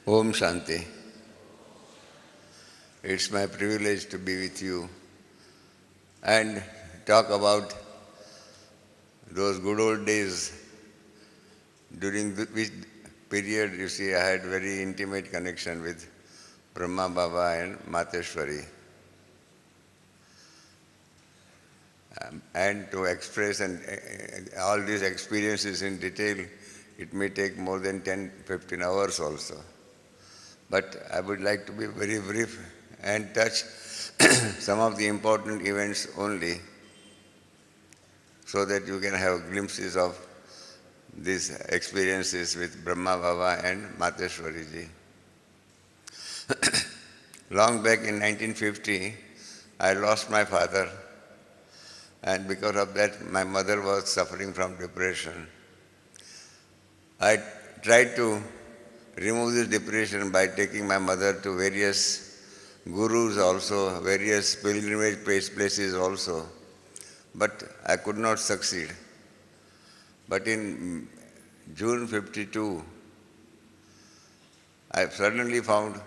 Om Shanti. It's my privilege to be with you and talk about those good old days during which period, you see, I had very intimate connection with Brahma Baba and Mateshwari. And to express all these experiences in detail, it may take more than 10-15 hours also. But I would like to be very brief and touch some of the important events only so that you can have glimpses of these experiences with Brahma Baba and Mateshwari ji. Long back in 1950, I lost my father, and because of that my mother was suffering from depression. I tried to remove this depression by taking my mother to various gurus also, various pilgrimage places also, but I could not succeed. But in June 52, I suddenly found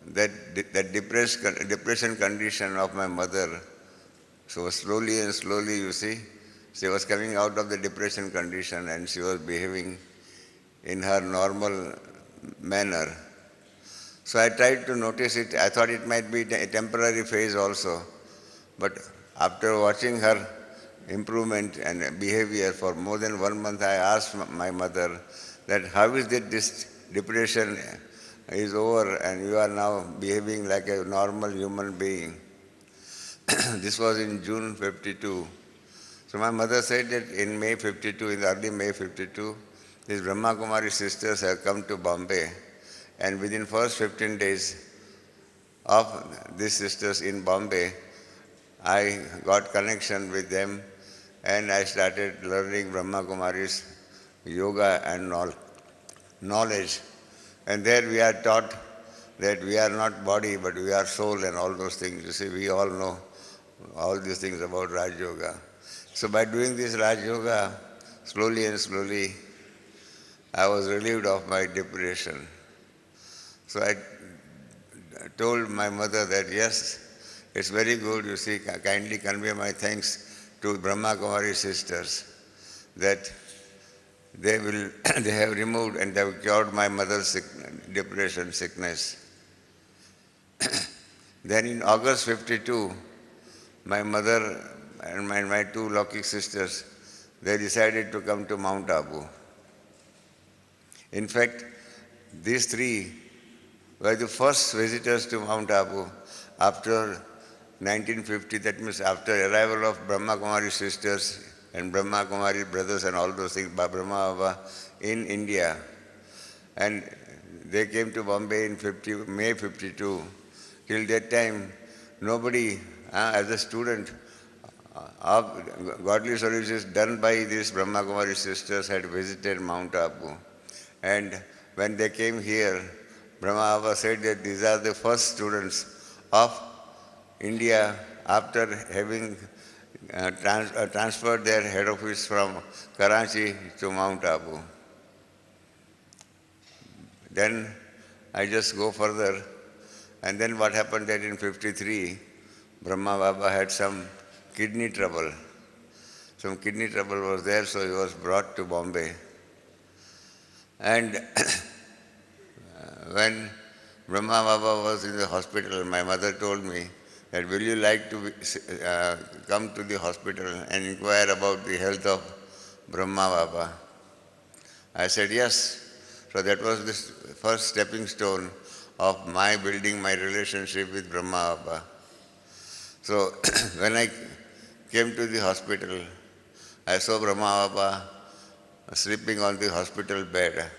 that that depression condition of my mother, so slowly and slowly, you see, she was coming out of the depression condition and she was behaving in her normal manner. So I tried to notice it. I thought it might be a temporary phase also. But after watching her improvement and behavior for more than 1 month, I asked my mother that how is it this depression is over and you are now behaving like a normal human being. This was in June 52. So my mother said that in May 52, in the early May 52, these Brahma Kumari sisters have come to Bombay, and within first 15 days of these sisters in Bombay, I got connection with them and I started learning Brahma Kumari's yoga and knowledge. And there we are taught that we are not body but we are soul and all those things. You see, we all know all these things about Raj Yoga. So by doing this Raj Yoga, slowly and slowly, I was relieved of my depression. So I told my mother that yes, it's very good, you see, kindly convey my thanks to Brahma Kumari sisters that they have removed and they have cured my mother's depression sickness. Then in August 52, my mother and my two Lokik sisters, they decided to come to Mount Abu. In fact, these three were the first visitors to Mount Abu after 1950, that means after arrival of Brahma Kumari sisters and Brahma Kumari brothers and all those things, Brahma Baba in India. And they came to Bombay in May 52. Till that time, nobody, as a student of godly services done by these Brahma Kumari sisters, had visited Mount Abu. And when they came here, Brahma Baba said that these are the first students of India after having transferred their head office from Karachi to Mount Abu. Then I just go further, and then what happened that in 53, Brahma Baba had some kidney trouble. Some kidney trouble was there, so he was brought to Bombay. And when Brahma Baba was in the hospital, my mother told me that will you like to come to the hospital and inquire about the health of Brahma Baba? I said yes. So that was the first stepping stone of my building my relationship with Brahma Baba. So when I came to the hospital, I saw Brahma Baba sleeping on the hospital bed.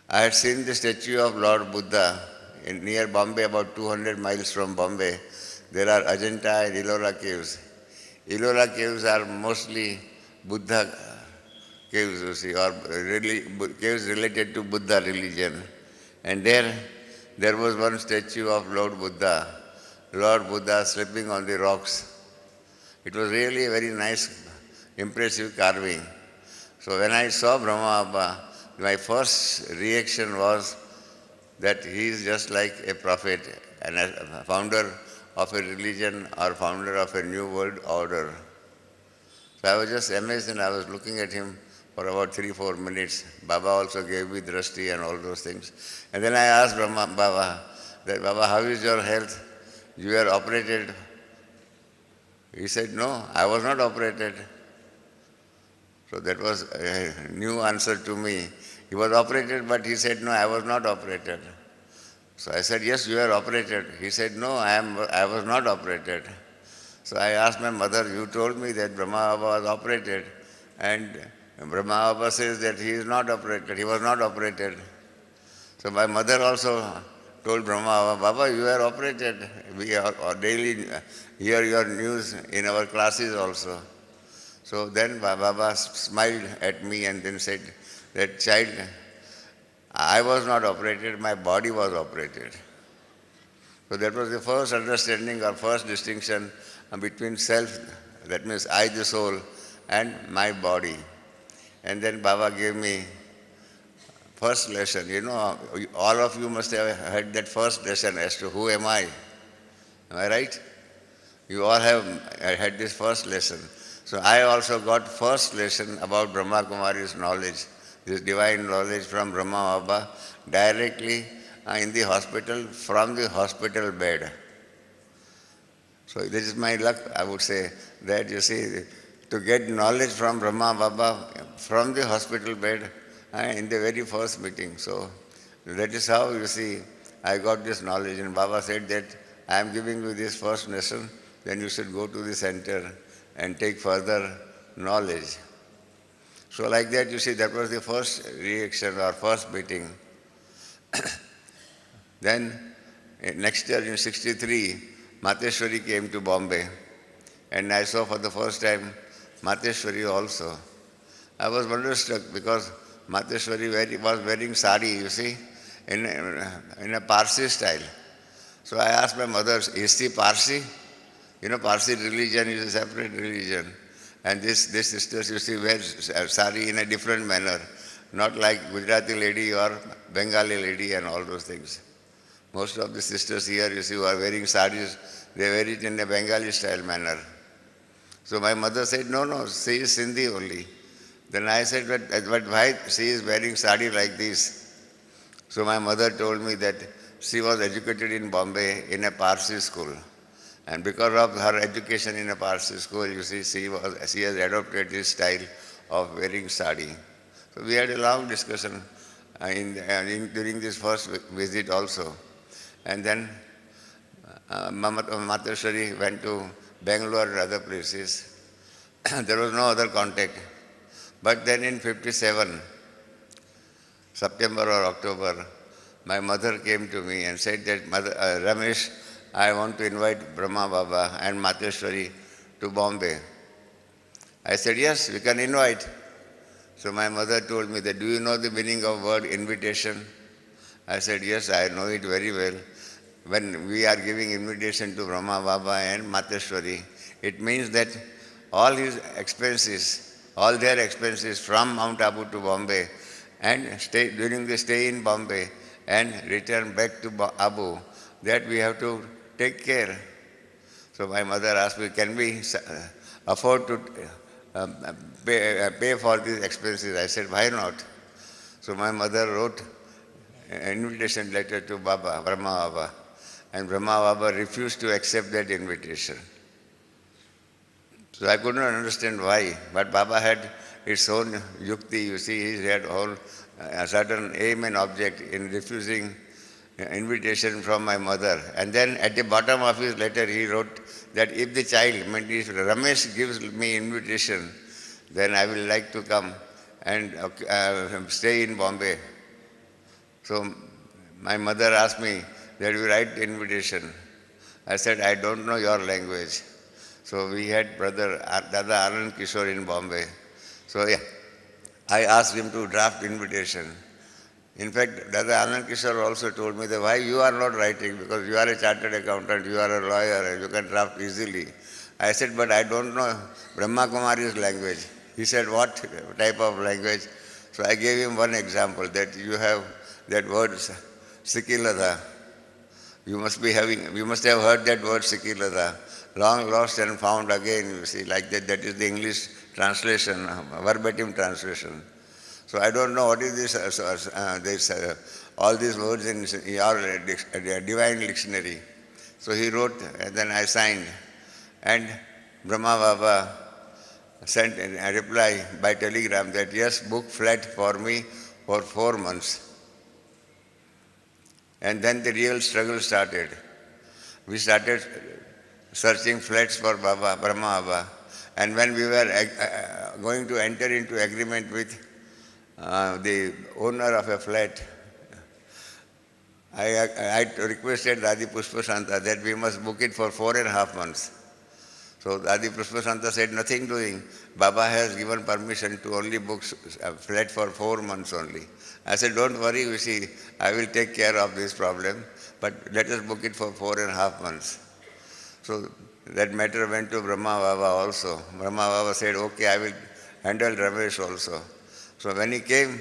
I had seen the statue of Lord Buddha near Bombay, about 200 miles from Bombay. There are Ajanta and Ellora caves. Ellora caves are mostly Buddha caves, you see, or really caves related to Buddha religion. And there was one statue of Lord Buddha sleeping on the rocks. It was really a very nice, impressive carving. So when I saw Brahma Baba, my first reaction was that he is just like a prophet and a founder of a religion or founder of a new world order. So I was just amazed and I was looking at him for about 3-4 minutes. Baba also gave me drashti and all those things. And then I asked Baba that, Baba, how is your health? You were operated. He said, no, I was not operated. So that was a new answer to me. He was operated, but he said, no, I was not operated. So I said, yes, you were operated. He said, no, I was not operated. So I asked my mother, you told me that Brahma Baba was operated, and Brahma Baba says that he is not operated, he was not operated. So my mother also told Brahma Baba, Baba, you are operated. We are daily hear your news in our classes also. So then Baba smiled at me and then said, that child, I was not operated, my body was operated. So that was the first understanding or first distinction between self, that means I the soul, and my body. And then Baba gave me first lesson. You know, all of you must have heard that first lesson as to who am I. Am I right? You all have had this first lesson. So I also got first lesson about Brahma Kumari's knowledge, this divine knowledge from Brahma Baba directly in the hospital, from the hospital bed. So this is my luck, I would say, that you see, to get knowledge from Brahma Baba from the hospital bed in the very first meeting. So that is how, you see, I got this knowledge. And Baba said that I am giving you this first lesson, then you should go to the center and take further knowledge. So like that, you see, that was the first reaction or first meeting. Then next year in '63, Mateshwari came to Bombay, and I saw for the first time Mateshwari also. I was wonderstruck because Mateshwari was wearing sari, you see, in a Parsi style. So I asked my mother, is she Parsi? You know, Parsi religion is a separate religion. And these sisters, you see, wear sari in a different manner, not like Gujarati lady or Bengali lady and all those things. Most of the sisters here, you see, who are wearing saris, they wear it in a Bengali style manner. So my mother said, no, she is Sindhi only. Then I said, but why she is wearing sari like this? So my mother told me that she was educated in Bombay in a Parsi school. And because of her education in a Parsi school, you see, she has adopted this style of wearing sari. So we had a long discussion during this first visit also. And then Mateshwari went to Bangalore and other places. There was no other contact. But then in '57, September or October, my mother came to me and said that, Ramesh, I want to invite Brahma Baba and Mateshwari to Bombay. I said, yes, we can invite. So my mother told me that, do you know the meaning of word invitation? I said, yes, I know it very well. When we are giving invitation to Brahma Baba and Mateshwari, it means that all their expenses from Mount Abu to Bombay and during the stay in Bombay and return back to Abu, that we have to take care. So my mother asked me, can we afford to pay for these expenses? I said, why not? So my mother wrote an invitation letter to Brahma Baba, and Brahma Baba refused to accept that invitation. So I could not understand why, but Baba had its own yukti, you see, he had a certain aim and object in refusing invitation from my mother. And then at the bottom of his letter he wrote that if the child, if Ramesh gives me invitation, then I will like to come and stay in Bombay. So my mother asked me that you write the invitation. I said, I don't know your language. So we had brother Dada Anand Kishore in Bombay. So yeah, I asked him to draft invitation. In fact, Dada Anand Kishore also told me that why you are not writing, because you are a chartered accountant, you are a lawyer, and you can draft easily. I said, but I don't know Brahma Kumari's language. He said, what type of language? So I gave him one example, that you have that word Sikilada. You must have heard that word Sikilada. Long lost and found again, you see, like that. That is the English translation, verbatim translation. So I don't know what is all these words in your divine dictionary. So he wrote, and then I signed. And Brahma Baba sent a reply by telegram that yes, book flat for me for 4 months. And then the real struggle started. We started searching flats for Brahma Baba. And when we were going to enter into agreement with the owner of a flat, I requested Dadi Pushpasanta that we must book it for 4.5 months. So Dadi Pushpasanta said, nothing doing. Baba has given permission to only book a flat for 4 months only. I said, don't worry, you see, I will take care of this problem, but let us book it for 4.5 months. So that matter went to Brahma Baba also. Brahma Baba said, okay, I will handle Ramesh also. So when he came,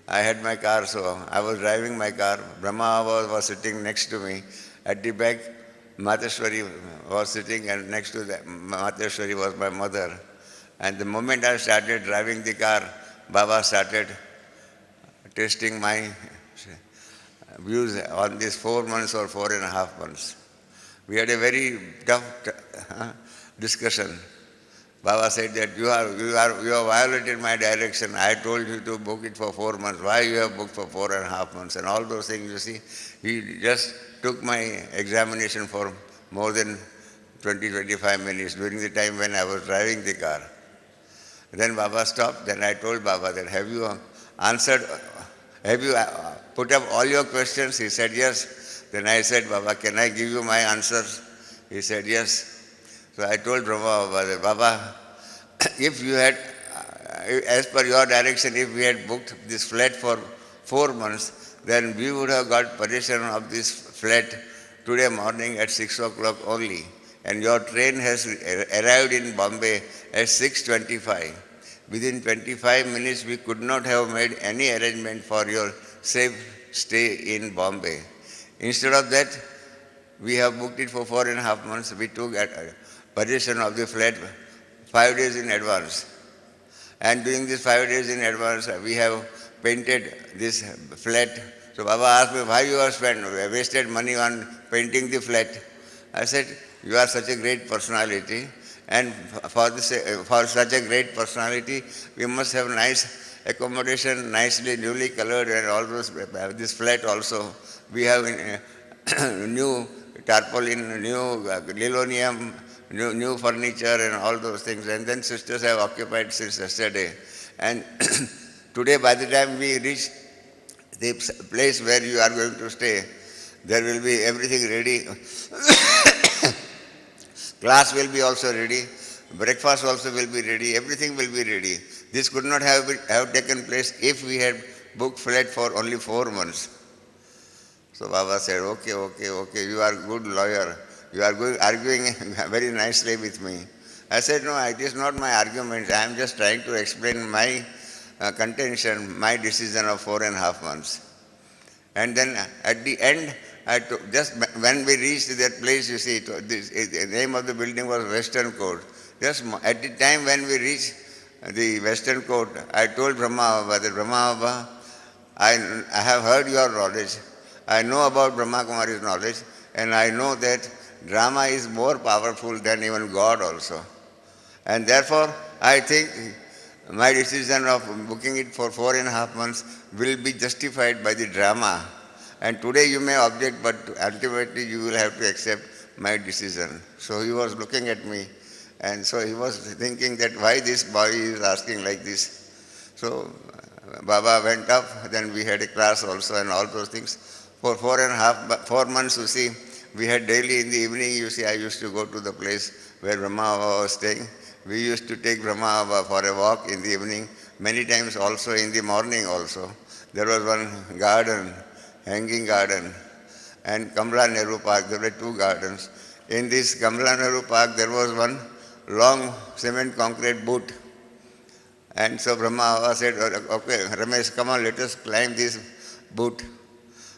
I had my car, so I was driving my car. Brahma Baba was sitting next to me. At the back, Mateshwari was sitting, and next to that, Mateshwari was my mother. And the moment I started driving the car, Baba started testing my views on these 4 months or 4.5 months. We had a very tough discussion. Baba said that you have violated my direction. I told you to book it for 4 months. Why you have booked for 4.5 months? And all those things, you see, he just took my examination for more than 20-25 minutes during the time when I was driving the car. Then Baba stopped. Then I told Baba that, have you put up all your questions? He said, yes. Then I said, Baba, can I give you my answers? He said, yes. So I told Brahma Baba that, Baba, if you had, as per your direction, if we had booked this flat for 4 months, then we would have got possession of this flat today morning at 6 o'clock only. And your train has arrived in Bombay at 6:25. Within 25 minutes, we could not have made any arrangement for your safe stay in Bombay. Instead of that, we have booked it for 4.5 months. We took possession of the flat 5 days in advance. And during these 5 days in advance, we have painted this flat. So Baba asked me, why you have wasted money on painting the flat? I said, you are such a great personality, and for such a great personality, we must have nice accommodation, nicely, newly colored, and all those. This flat also, we have new tarpaulin, new linoleum, new furniture, and all those things. And then sisters have occupied since yesterday. And today, by the time we reach the place where you are going to stay, there will be everything ready. Class will be also ready. Breakfast also will be ready. Everything will be ready. This could not have taken place if we had booked flat for only 4 months. So Baba said, okay, you are a good lawyer. You are arguing very nicely with me. I said, no, it is not my argument. I am just trying to explain my contention, my decision of 4.5 months. And then at the end, just when we reached that place, you see, the name of the building was Western Court. Just at the time when we reached the Western Court, I told Brahma Baba that, Brahma Baba, I have heard your knowledge. I know about Brahma Kumari's knowledge, and I know that drama is more powerful than even God also. And therefore, I think my decision of booking it for 4.5 months will be justified by the drama. And today you may object, but ultimately you will have to accept my decision. So he was looking at me, and so he was thinking that why this boy is asking like this. So Baba went up, then we had a class also and all those things. For 4 months, you see, we had daily in the evening, you see, I used to go to the place where Brahma Baba was staying. We used to take Brahma Baba for a walk in the evening, many times also in the morning also. There was one garden, hanging garden, and Kamala Nehru Park. There were 2 gardens. In this Kamala Nehru Park, there was one long cement concrete boot. And so Brahma Baba said, okay, Ramesh, come on, let us climb this boot.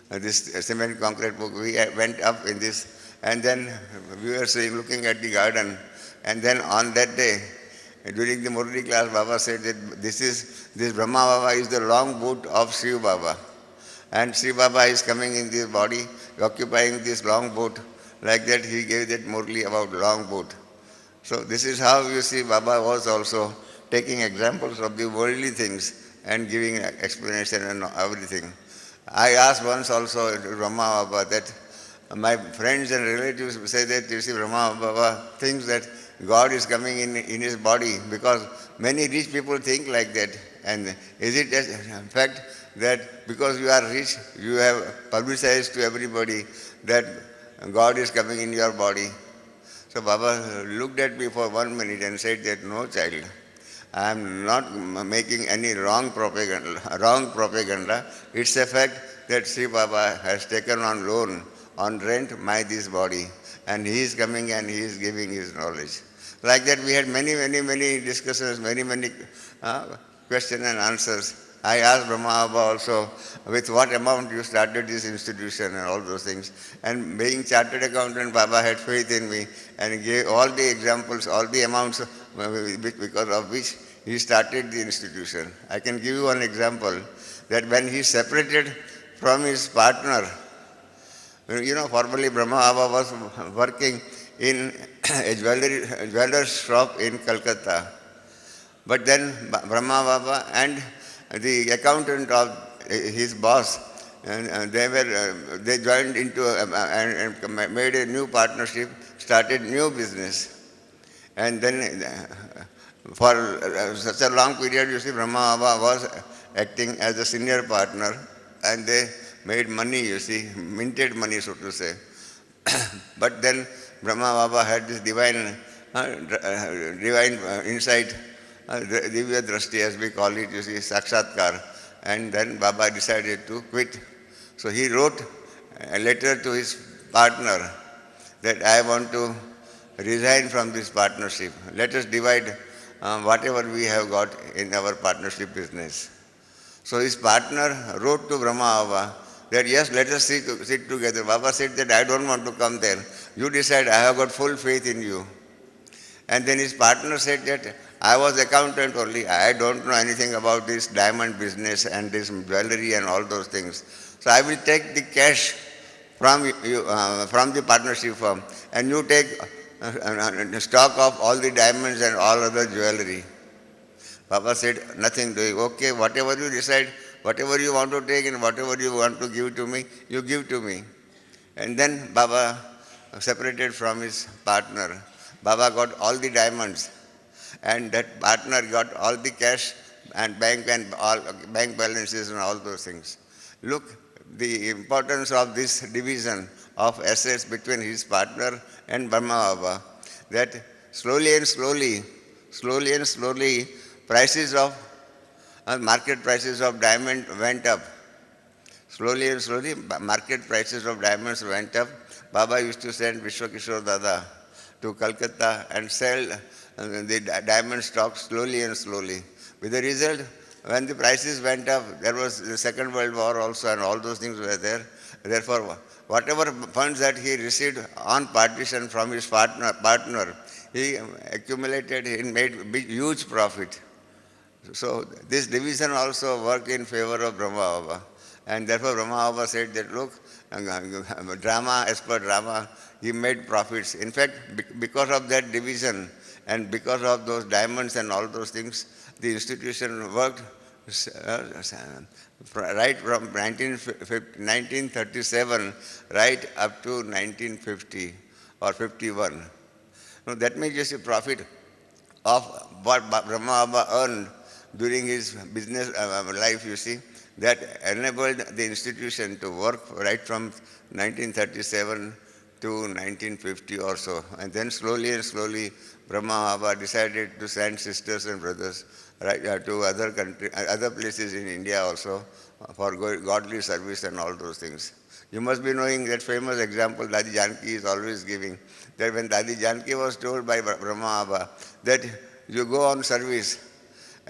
this cement concrete book. We went up in this, and then we were saying, looking at the garden, and then on that day, during the Murli class, Baba said that this Brahma Baba is the long boot of Shiv Baba. And Shiv Baba is coming in this body, occupying this long boot. Like that, he gave that Murli about long boot. So this is how you see Baba was also taking examples of the worldly things and giving explanation and everything. I asked once also to Brahma Baba that my friends and relatives say that you see Brahma Baba thinks that God is coming in his body because many rich people think like that. And is it a fact that because you are rich, you have publicized to everybody that God is coming in your body? So Baba looked at me for 1 minute and said that no, child, I am not making any wrong propaganda. It's a fact that Sri Baba has taken on loan, on rent, this body. And he is coming and he is giving his knowledge. Like that we had many discussions, many questions and answers. I asked Brahma Baba also, with what amount you started this institution and all those things. And being chartered accountant, Baba had faith in me and gave all the examples, all the amounts because of which he started the institution. I can give you one example, that when he separated from his partner, formerly Brahma Baba was working in a jeweler's shop in Calcutta. But then Brahma Baba and the accountant of his boss, and they joined into and made a new partnership, started new business. And then for such a long period, you see, Brahma Baba was acting as a senior partner, and they made money, you see, minted money, so to say. But then Brahma Baba had this divine insight, Divya Drashti, as we call it, you see, Sakshatkar. And then Baba decided to quit. So he wrote a letter to his partner that I want to resign from this partnership. Let us divide whatever we have got in our partnership business. So his partner wrote to Brahma Baba that yes, let us sit together. Baba said that I don't want to come there. You decide, I have got full faith in you. And then his partner said that I was accountant only. I don't know anything about this diamond business and this jewelry and all those things. So I will take the cash from you, from the partnership firm, and you take stock of all the diamonds and all other jewelry. Baba said, nothing doing. Okay, whatever you decide, whatever you want to take and whatever you want to give to me, you give to me. And then Baba separated from his partner. Baba got all the diamonds, and that partner got all the cash and all bank balances and all those things. Look, the importance of this division of assets between his partner and Brahma Baba, that slowly and slowly, prices of market prices of diamond went up. Slowly and slowly, market prices of diamonds went up. Baba used to send Vishwakishore Dada to Calcutta and sell the diamond stock slowly and slowly. With the result, when the prices went up, there was the Second World War also, and all those things were there. Therefore, whatever funds that he received on partition from his partner, he accumulated and made huge profit. So this division also worked in favor of Brahma Baba. And therefore Brahma Baba said that, look, drama, as per drama, he made profits. In fact, because of that division and because of those diamonds and all those things, the institution worked right from 1937 right up to 1950 or 51. Now that means just a profit of what Brahma Baba earned during his business life, you see, that enabled the institution to work right from 1937 to 1950 or so. And then slowly and slowly, Brahma Baba decided to send sisters and brothers right to other places in India also for godly service and all those things. You must be knowing that famous example Dadi Janki is always giving, that when Dadi Janki was told by Brahma Baba that you go on service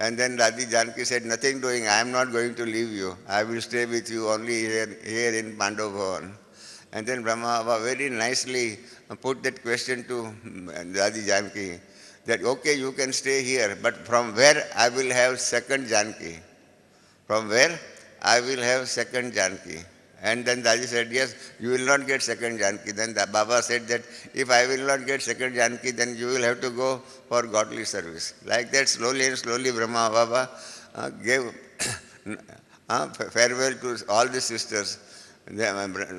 And then Dadi Janki said, nothing doing, I am not going to leave you. I will stay with you only here in Pandav Bhavan. And then Brahma Baba very nicely put that question to Dadi Janki, that okay, you can stay here, but from where I will have second Janki? From where I will have second Janki? And then Daji said, yes, you will not get second Janki. Then the Baba said that if I will not get second Janki, then you will have to go for godly service. Like that, slowly and slowly, Brahma Baba gave farewell to all the sisters.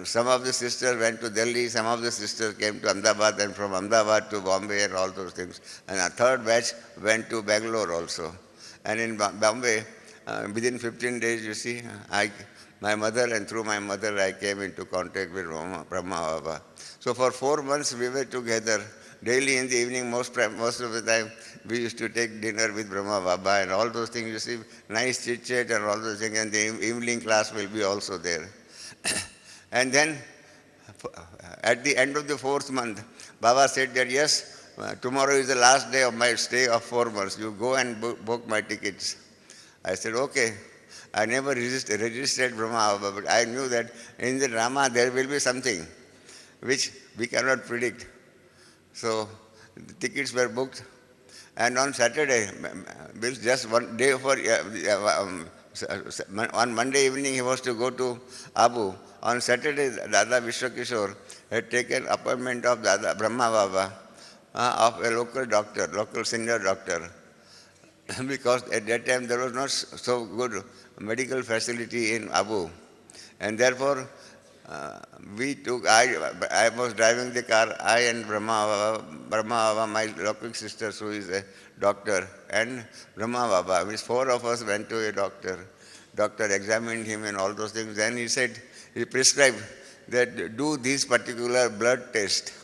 Some of the sisters went to Delhi, some of the sisters came to Ahmedabad, and from Ahmedabad to Bombay and all those things. And a third batch went to Bangalore also. And in Bombay, within 15 days, you see, my mother, and through my mother, I came into contact with Brahma Baba. So for 4 months, we were together. Daily in the evening, most of the time, we used to take dinner with Brahma Baba and all those things. You see, nice chit-chat and all those things. And the evening class will be also there. And then, at the end of the 4th month, Baba said that, yes, tomorrow is the last day of my stay of 4 months. You go and book my tickets. I said, okay. I never registered Brahma Baba, but I knew that in the drama there will be something which we cannot predict. So the tickets were booked. And on Saturday, just one day for, on Monday evening he was to go to Abu. On Saturday, Dada Vishwakishore had taken appointment of Dada Brahma Baba of a local doctor, local senior doctor. Because at that time there was not so good medical facility in Abu. And therefore, I was driving the car, I and Brahma Baba, my local sister who is a doctor, and Brahma Baba, which 4 of us went to a doctor. Doctor examined him and all those things. Then he said, he prescribed that do this particular blood test.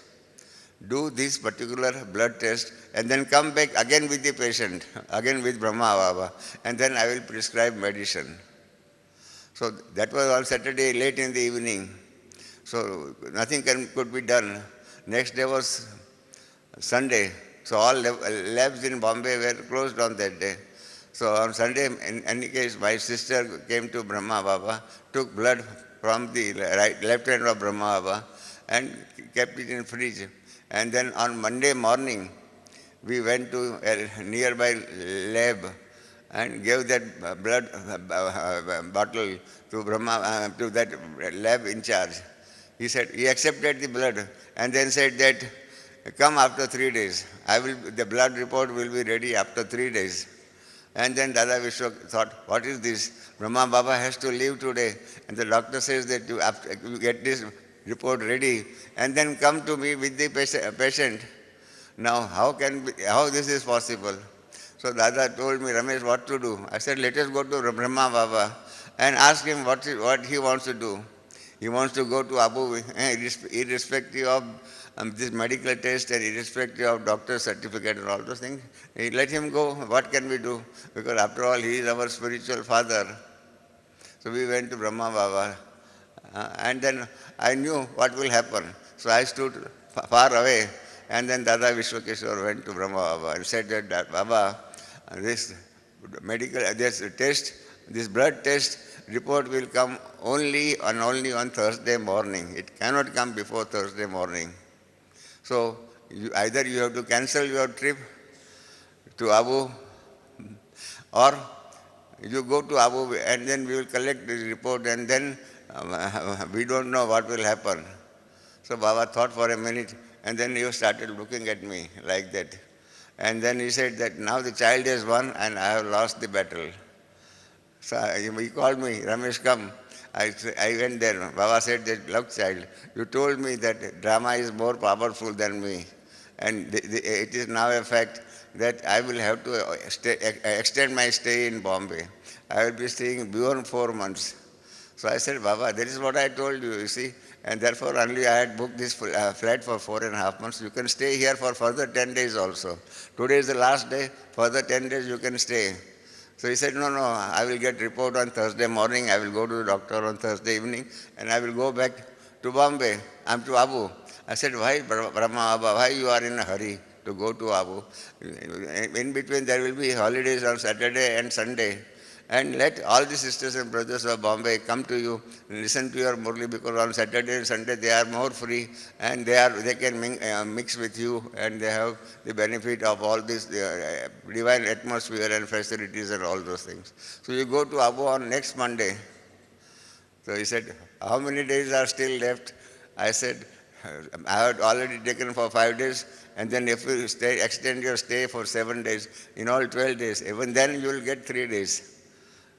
Do this particular blood test and then come back again with the patient, again with Brahma Baba, and then I will prescribe medicine. So that was on Saturday late in the evening. So nothing could be done. Next day was Sunday. So all labs in Bombay were closed on that day. So on Sunday, in any case, my sister came to Brahma Baba, took blood from the left hand of Brahma Baba and kept it in fridge. And then on Monday morning, we went to a nearby lab and gave that blood bottle to Brahma, to that lab in charge. He said, he accepted the blood and then said that, come after 3 days. The blood report will be ready after 3 days. And then Dada Vishwa thought, what is this? Brahma Baba has to leave today. And the doctor says that you get this report ready and then come to me with the patient. Now, how this is possible? So Dada told me, Ramesh, what to do? I said, let us go to Brahma Baba and ask him what he wants to do. He wants to go to Abu, irrespective of this medical test and irrespective of doctor's certificate and all those things. Let him go. What can we do? Because after all, he is our spiritual father. So we went to Brahma Baba. And then I knew what will happen. So I stood far away. And then Dada Vishwakeshwar went to Brahma Baba and said that, Baba, this blood test report will come only on Thursday morning. It cannot come before Thursday morning. So either you have to cancel your trip to Abu or you go to Abu and then we will collect this report and then we don't know what will happen. So Baba thought for a minute and then he started looking at me like that. And then he said that now the child has won and I have lost the battle. So he called me, Ramesh, come. I went there. Baba said that, look child, you told me that drama is more powerful than me. And it is now a fact that I will have to extend my stay in Bombay. I will be staying beyond 4 months. So I said, Baba, that is what I told you see. And therefore only I had booked this flat for 4.5 months. You can stay here for further 10 days also. Today is the last day. Further 10 days you can stay. So he said, no, I will get report on Thursday morning. I will go to the doctor on Thursday evening and I will go back to Bombay. I'm to Abu. I said, why, Brahma Baba, why you are in a hurry to go to Abu. In between there will be holidays on Saturday and Sunday. And let all the sisters and brothers of Bombay come to you, listen to your Murli, because on Saturday and Sunday they are more free and they can mix with you, and they have the benefit of all this divine atmosphere and facilities and all those things. So you go to Abu on next Monday. So he said, how many days are still left? I said, I had already taken for 5 days, and then if you extend your stay for 7 days, in all 12 days, even then you will get 3 days.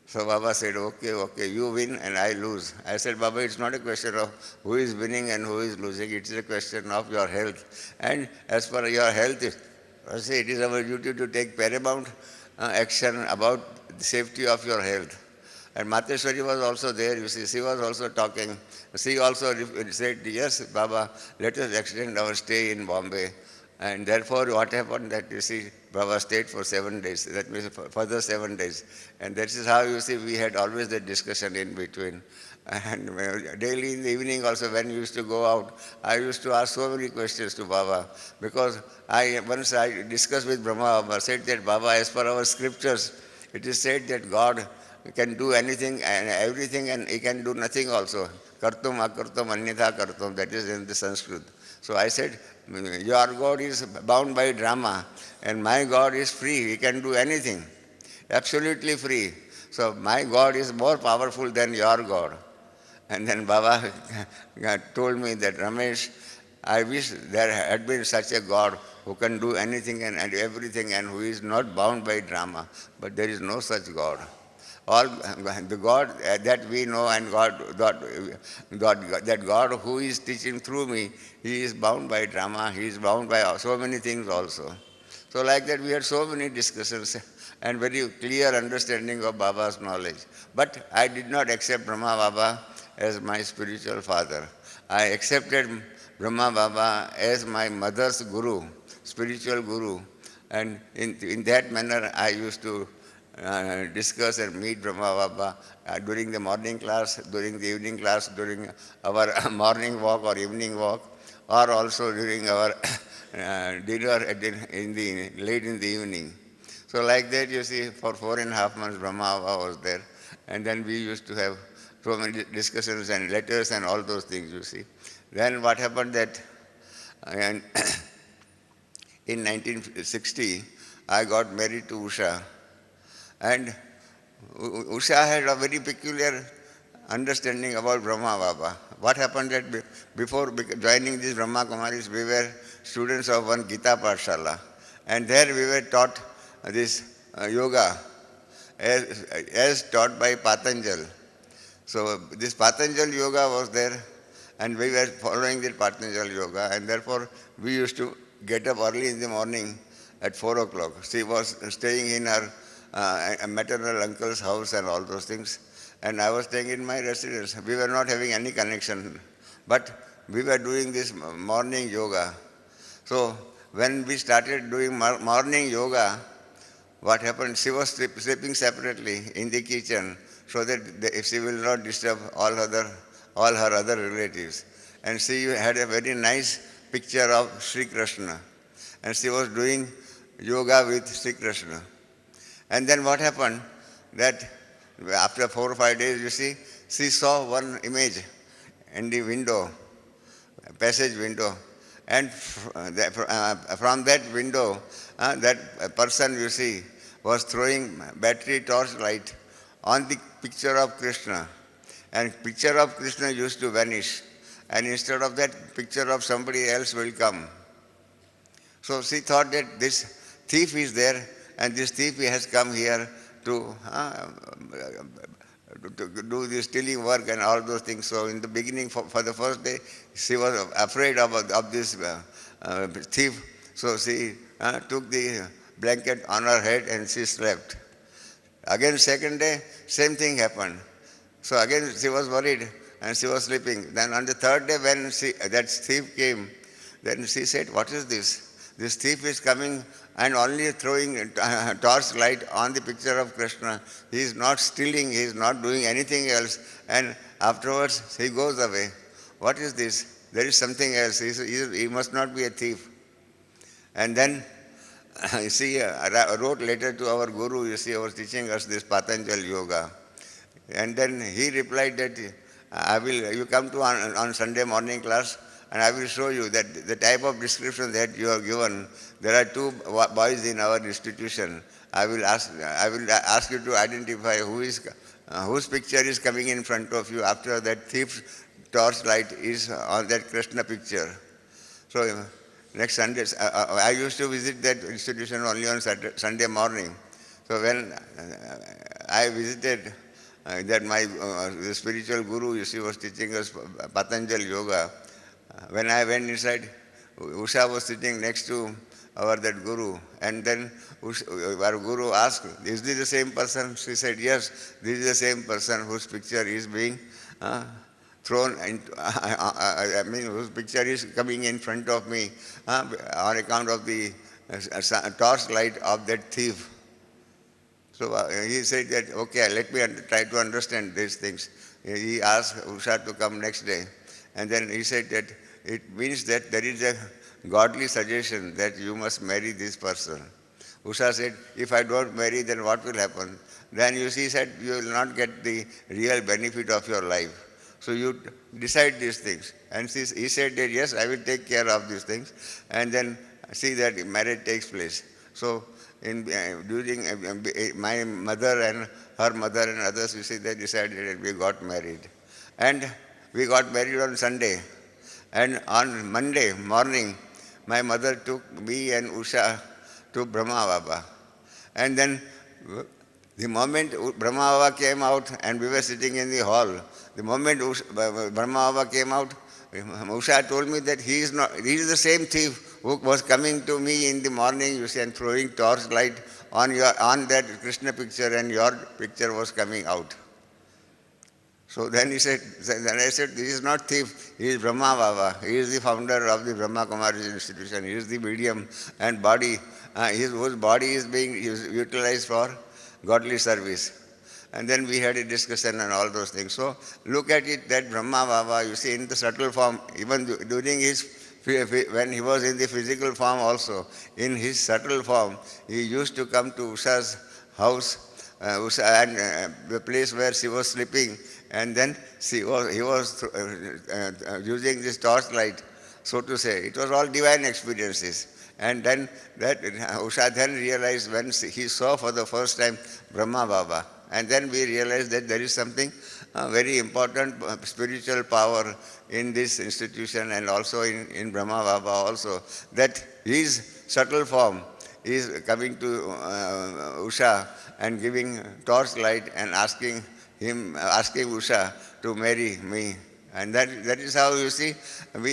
So Baba said, okay, you win and I lose. I said, Baba, it's not a question of who is winning and who is losing. It is a question of your health. And as per your health, I say it is our duty to take paramount action about the safety of your health. And Mateshwari was also there, you see, she was also talking. She also said, yes, Baba, let us extend our stay in Bombay. And therefore, what happened that, you see, Baba stayed for 7 days, that means for further 7 days. And that is how, you see, we had always that discussion in between. And daily in the evening also, when we used to go out, I used to ask so many questions to Baba, because once I discussed with Brahma Baba, said that, Baba, as per our scriptures, it is said that God can do anything and everything, and he can do nothing also. Kartum akartum anyatha kartum, that is in the Sanskrit. So I said, your God is bound by drama, and my God is free. He can do anything, absolutely free. So my God is more powerful than your God. And then Baba told me that, Ramesh, I wish there had been such a God who can do anything and everything and who is not bound by drama. But there is no such God. All the God that we know, and that God who is teaching through me, he is bound by drama, he is bound by so many things also. So like that we had so many discussions and very clear understanding of Baba's knowledge. But I did not accept Brahma Baba as my spiritual father. I accepted Brahma Baba as my mother's guru, spiritual guru. And in that manner I used to discuss and meet Brahma Baba during the morning class, during the evening class, during our morning walk or evening walk, or also during our dinner late in the evening. So like that, you see, for 4.5 months Brahma Baba was there, and then we used to have so many discussions and letters and all those things, you see. Then what happened that in 1960, I got married to Usha. And Usha had a very peculiar understanding about Brahma Baba. What happened that before joining these Brahma Kumaris, we were students of one Gita Pathshala. And there we were taught this yoga as taught by Patanjal. So this Patanjal yoga was there, and we were following the Patanjal yoga, and therefore we used to get up early in the morning at 4 o'clock. She was staying in her maternal uncle's house and all those things. And I was staying in my residence. We were not having any connection, but we were doing this morning yoga. So when we started doing morning yoga, what happened? She was sleeping separately in the kitchen, so that if she will not disturb all her other relatives. And she had a very nice picture of Sri Krishna, and she was doing yoga with Sri Krishna. And then what happened? That after 4 or 5 days, you see, she saw one image in the window, passage window. And from that window, that person, you see, was throwing battery torchlight on the picture of Krishna. And picture of Krishna used to vanish. And instead of that, picture of somebody else will come. So she thought that this thief is there, and this thief has come here to do the stealing work and all those things. So in the beginning, for the first day, she was afraid of this thief. So she took the blanket on her head and she slept. Again, second day, same thing happened. So again, she was worried and she was sleeping. Then on the third day, when that thief came, then she said, "What is this? This thief is coming and only throwing torch light on the picture of Krishna. He is not stealing, he is not doing anything else. And afterwards, he goes away. What is this? There is something else. He must not be a thief." And then, you see, I wrote letter to our Guru, you see, was teaching us this Patanjali Yoga. And then he replied that you come to on Sunday morning class and I will show you that the type of description that you have given. There are two boys in our institution. I will ask you to identify whose picture is coming in front of you after that thief's torchlight is on that Krishna picture. So next Sunday, I used to visit that institution only on Sunday morning. So when I visited, that my the spiritual guru, you see, was teaching us Patanjali Yoga. When I went inside, Usha was sitting next to our that guru, and then our guru asked, "Is this the same person?" She said, "Yes, this is the same person whose picture is being thrown into, I mean, whose picture is coming in front of me on account of the torchlight of that thief." So he said that, okay, let me try to understand these things. He asked Usha to come next day. And then he said that it means that there is a godly suggestion that you must marry this person. Usha said, if I don't marry, then what will happen? Then you see, said, you will not get the real benefit of your life. So you decide these things. And he said that, yes, I will take care of these things. And then see that marriage takes place. So during my mother and her mother and others, you see, they decided that we got married. And we got married on Sunday. And on Monday morning, my mother took me and Usha to Brahma Baba. And then the moment Brahma Baba came out and we were sitting in the hall, the moment Brahma Baba came out, Usha told me that he is the same thief who was coming to me in the morning, you see, and throwing torchlight on that Krishna picture, and your picture was coming out. So then I said, this is not thief, he is Brahma Baba. He is the founder of the Brahma Kumaris institution. He is the medium and body, whose body is being utilized for godly service. And then we had a discussion and all those things. So look at it, that Brahma Baba, you see, in the subtle form, even during when he was in the physical form also, in his subtle form, he used to come to Usha's house, and the place where she was sleeping, and then he was using this torchlight, so to say. It was all divine experiences. And then Usha then realized when he saw for the first time Brahma Baba, and then we realized that there is something very important spiritual power in this institution and also in Brahma Baba also, that his subtle form is coming to Usha and giving torchlight and asking Usha to marry me. And that is how, you see,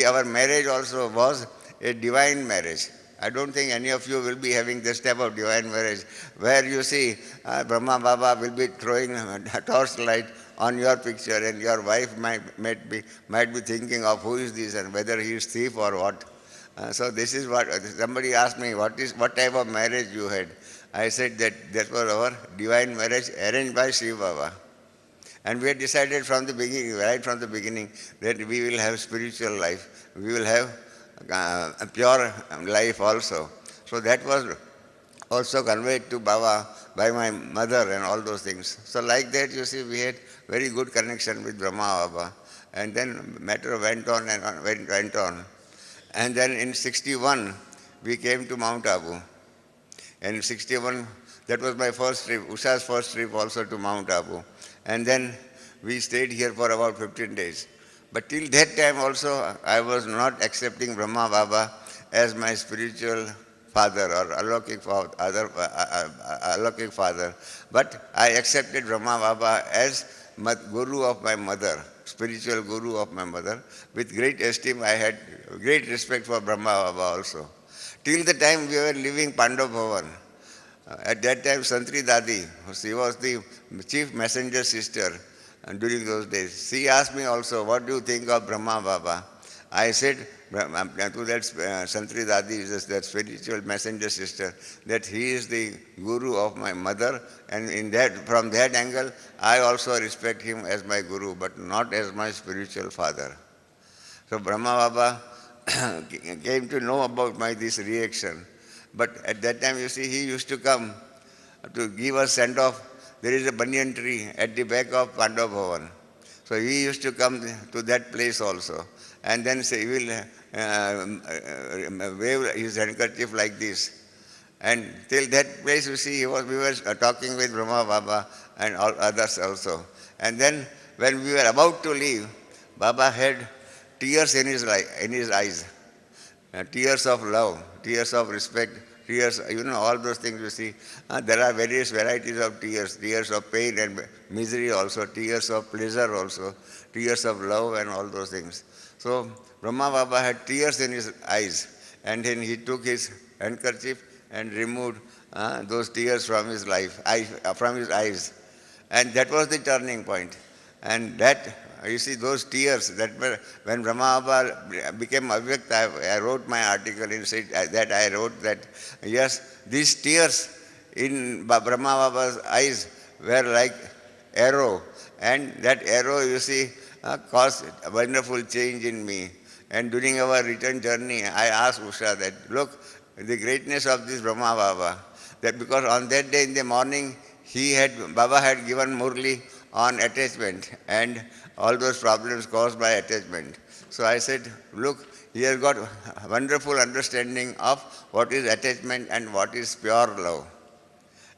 our marriage also was a divine marriage. I don't think any of you will be having this type of divine marriage where you see Brahma Baba will be throwing a torchlight on your picture and your wife might be thinking of who is this and whether he is thief or what. So this is what, somebody asked me, what type of marriage you had? I said that was our divine marriage arranged by Shiva Baba. And we had decided from the beginning, right from the beginning, that we will have spiritual life. We will have a pure life also. So that was also conveyed to Baba by my mother and all those things. So like that, you see, we had very good connection with Brahma Baba. And then matter went on and on, went on. And then in 61, we came to Mount Abu. And in 61, that was my first trip, Usha's first trip also to Mount Abu. And then we stayed here for about 15 days. But till that time also, I was not accepting Brahma Baba as my spiritual father or alokik father. But I accepted Brahma Baba as guru of my mother, spiritual guru of my mother. With great esteem, I had great respect for Brahma Baba also. Till the time we were living Pandav Bhavan. At that time, Santri Dadi, she was the chief messenger sister during those days. She asked me also, what do you think of Brahma Baba? I said to that Santri Dadi, that spiritual messenger sister, that he is the guru of my mother, and from that angle, I also respect him as my guru, but not as my spiritual father. So Brahma Baba came to know about this reaction. But at that time, you see, he used to come to give us send off. There is a banyan tree at the back of Pandav Bhavan. So he used to come to that place also. And then say, he will wave his handkerchief like this. And till that place, you see, we were talking with Brahma Baba and all others also. And then when we were about to leave, Baba had tears in his eyes, tears of love, tears of respect, tears, all those things you see. There are various varieties of tears, tears of pain and misery also, tears of pleasure also, tears of love and all those things. So Brahma Baba had tears in his eyes, and then he took his handkerchief and removed those tears from his from his eyes. And that was the turning point. And that, you see, those tears, that were, when Brahma Baba became Avyakt, I wrote my article and said that I wrote that, yes, these tears in Brahma Baba's eyes were like arrow. And that arrow, you see, caused a wonderful change in me. And during our return journey, I asked Usha that, look, the greatness of this Brahma Baba, that because on that day in the morning, Baba had given Murli on attachment and all those problems caused by attachment. So I said, look, he has got a wonderful understanding of what is attachment and what is pure love.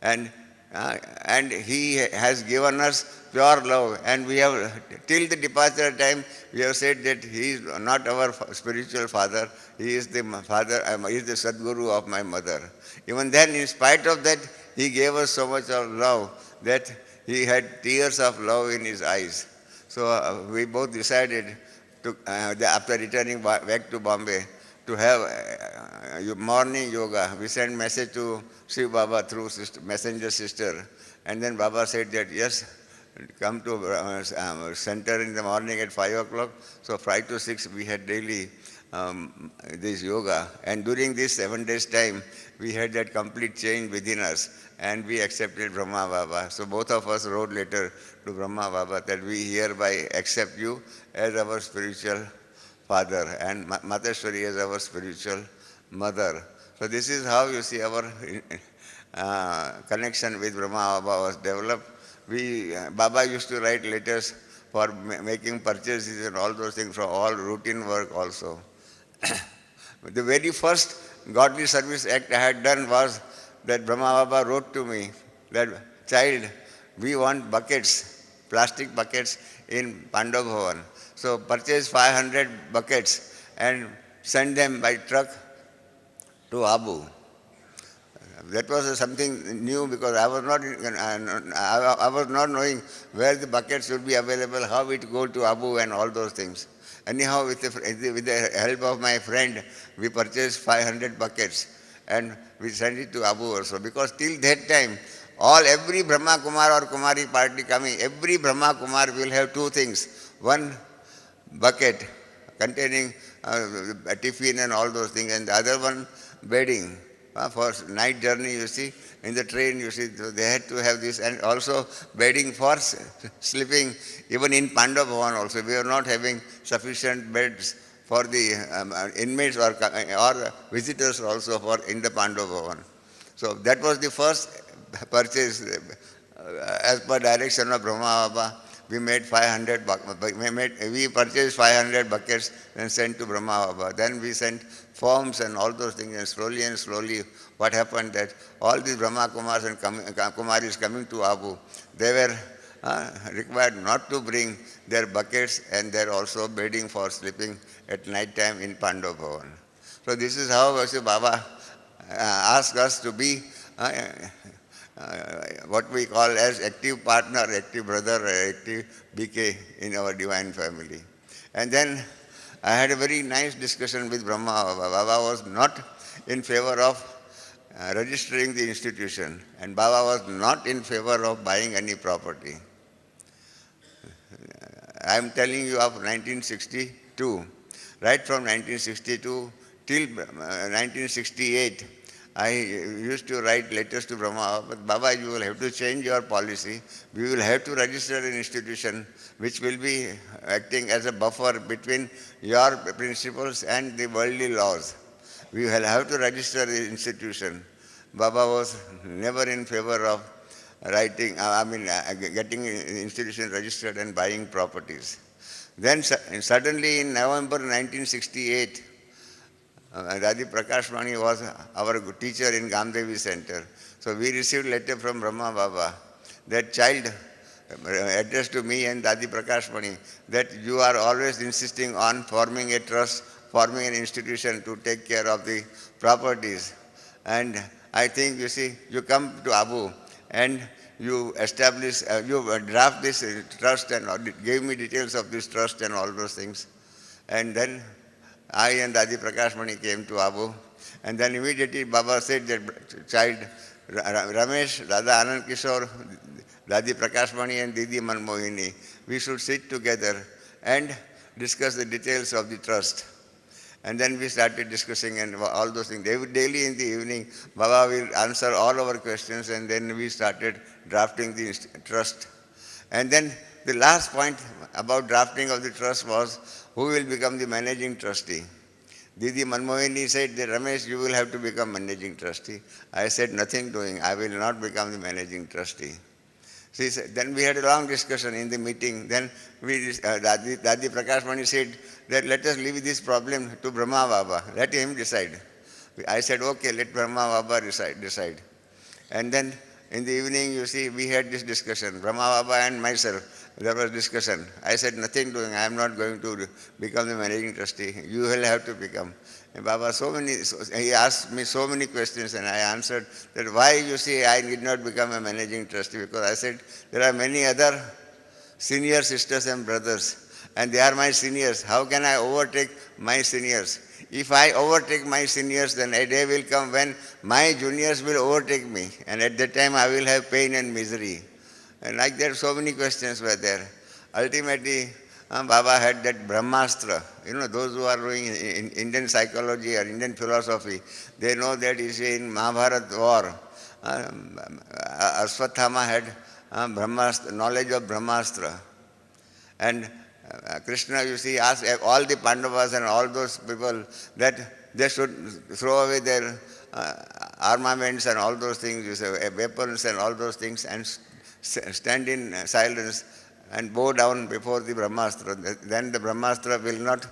And and he has given us pure love, and we have, till the departure time, we have said that he is not our spiritual father, he is the father, he is the Sadguru of my mother. Even then, in spite of that, he gave us so much of love that he had tears of love in his eyes. So we both decided to, after returning back to Bombay, to have morning yoga. We sent message to Shiv Baba through messenger sister, and then Baba said that yes, come to center in the morning at 5 o'clock. So 5 to 6 we had daily this yoga, and during this 7 days time we had that complete change within us, and we accepted Brahma Baba. So both of us wrote letter to Brahma Baba that we hereby accept you as our spiritual father and Mateshwari as our spiritual mother. So this is how you see our connection with Brahma Baba was developed. Baba used to write letters for making purchases and all those things, for all routine work also. The very first godly service act I had done was that Brahma Baba wrote to me that, child, we want buckets, plastic buckets in Pandav Bhavan. So purchase 500 buckets and send them by truck to Abu. That was something new because I was not knowing where the buckets would be available, how it go to Abu and all those things. Anyhow, with the help of my friend, we purchased 500 buckets and we sent it to Abu also, because till that time, every Brahma Kumar or Kumari party coming, every Brahma Kumar will have two things. One bucket containing a tiffin and all those things, and the other one bedding. For night journey, you see, in the train, you see, so they had to have this, and also bedding for sleeping, even in Pandav Bhavan also. We were not having sufficient beds for the inmates or visitors also in the Pandav Bhavan. So that was the first purchase as per direction of Brahma Baba. We made 500 we purchased 500 buckets and sent to Brahma Baba. Then we sent forms and all those things, and slowly what happened that all these Brahma Kumars and Kumaris coming to Abu, they were required not to bring their buckets and their also bedding for sleeping at night time in Pandav Bhavan. So this is how Baba asked us to be what we call as active partner, active brother, active BK in our divine family. And then I had a very nice discussion with Brahma Baba. Baba was not in favor of registering the institution, and Baba was not in favor of buying any property. I am telling you of 1962. Right from 1962 till 1968, I used to write letters to Brahma, but Baba, you will have to change your policy. We will have to register an institution which will be acting as a buffer between your principles and the worldly laws. We will have to register the institution. Baba was never in favor of getting institution registered and buying properties. Then suddenly in November 1968, Radhi Prakashmani was our teacher in Gamdevi Center. So we received letter from Brahma Baba, that child addressed to me and Dadi Prakashmani, that you are always insisting on forming a trust, forming an institution to take care of the properties. And I think, you see, you come to Abu and you establish, you draft this trust and gave me details of this trust and all those things. And then I and Dadi Prakashmani came to Abu. And then immediately Baba said that child, Ramesh, Dada Anand Kishore, Dadi Prakashmani and Didi Manmohini, we should sit together and discuss the details of the trust. And then we started discussing and all those things. Daily in the evening, Baba will answer all our questions, and then we started drafting the trust. And then the last point about drafting of the trust was who will become the managing trustee. Didi Manmohini said that Ramesh, you will have to become managing trustee. I said nothing doing. I will not become the managing trustee. She said, then we had a long discussion in the meeting. Then Dadi Prakashmani said that let us leave this problem to Brahma Baba. Let him decide. I said, okay, let Brahma Baba decide. And then in the evening, you see, we had this discussion. Brahma Baba and myself, there was discussion. I said, nothing doing. I am not going to become the managing trustee. You will have to become. And Baba, he asked me so many questions, and I answered that why, you see, I did not become a managing trustee, because I said there are many other senior sisters and brothers, and they are my seniors. How can I overtake my seniors? If I overtake my seniors, then a day will come when my juniors will overtake me, and at that time I will have pain and misery. And like that, so many questions were there. Ultimately, Baba had that Brahmastra. You know, those who are doing in Indian psychology or Indian philosophy, they know that you see in Mahabharata war, Ashwatthama had knowledge of Brahmastra. And Krishna, you see, asked all the Pandavas and all those people that they should throw away their armaments and all those things, you say, weapons and all those things, and stand in silence and bow down before the Brahmastra. Then the Brahmastra will not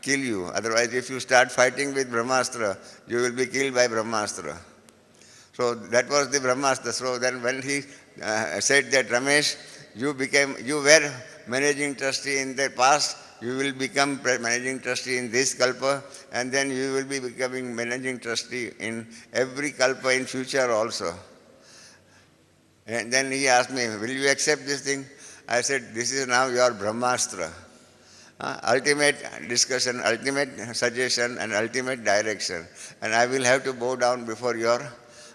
kill you. Otherwise, if you start fighting with Brahmastra, you will be killed by Brahmastra. So that was the Brahmastra. So then when he said that, Ramesh, you were managing trustee in the past, you will become managing trustee in this kalpa, and then you will be becoming managing trustee in every kalpa in future also. And then he asked me, will you accept this thing? I said, this is now your Brahmastra. Ultimate discussion, ultimate suggestion, and ultimate direction. And I will have to bow down before your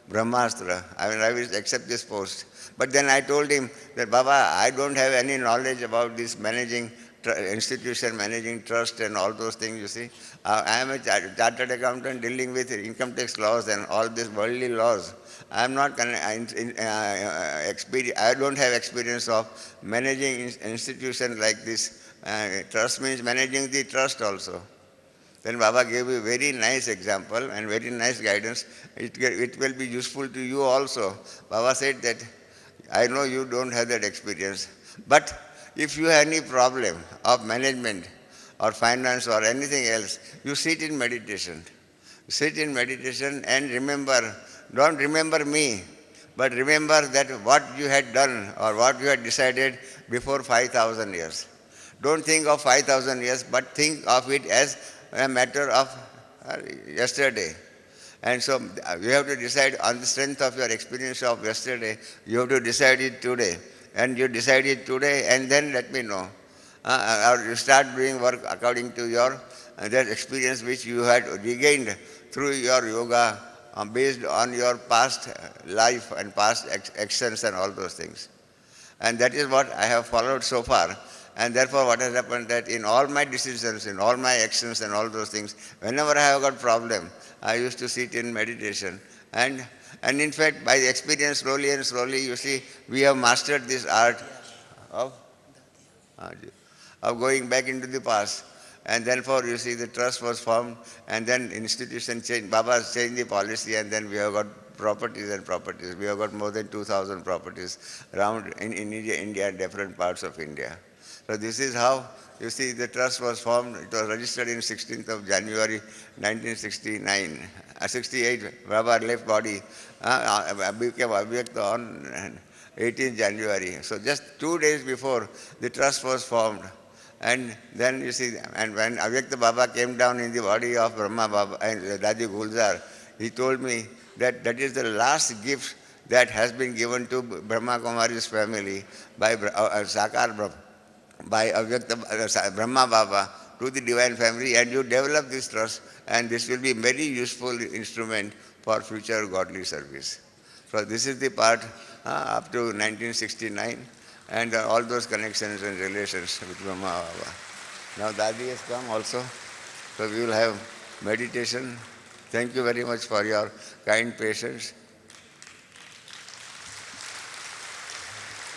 Brahmastra. I will accept this post. But then I told him that, Baba, I don't have any knowledge about this managing institution, managing trust and all those things, you see. I am a chartered accountant dealing with income tax laws and all these worldly laws. I am not I don't have experience of managing institution like this. Trust means managing the trust also. Then Baba gave a very nice example and very nice guidance. It will be useful to you also. Baba said that, I know you don't have that experience, but if you have any problem of management or finance or anything else, you sit in meditation. Sit in meditation and remember, don't remember me, but remember that what you had done or what you had decided before 5,000 years. Don't think of 5,000 years, but think of it as a matter of yesterday. And so you have to decide on the strength of your experience of yesterday, you have to decide it today. And you decide it today, and then let me know. Or you start doing work according to your that experience which you had regained through your yoga based on your past life and past actions and all those things. And that is what I have followed so far. And therefore what has happened that in all my decisions, in all my actions and all those things, whenever I have got problem, I used to sit in meditation. And in fact, by experience, slowly and slowly, you see, we have mastered this art of going back into the past. And therefore, you see, the trust was formed, and then institution changed. Baba changed the policy, and then we have got properties and properties. We have got more than 2,000 properties around in India, different parts of India. So this is how, you see, the trust was formed. It was registered in 16th of January 1969. 68, Baba left body, became Avyakta on 18th January. So just 2 days before, the trust was formed. And then you see, and when Avyakta Baba came down in the body of Brahma Baba and Raji Gulzar, he told me that that is the last gift that has been given to Brahma Kumari's family by Sakar Brahma, by Avyakta Brahma Baba to the divine family, and you develop this trust, and this will be a very useful instrument for future godly service. So this is the part up to 1969, and all those connections and relations with Brahma Baba. Now Dadi has come also, so we will have meditation. Thank you very much for your kind patience.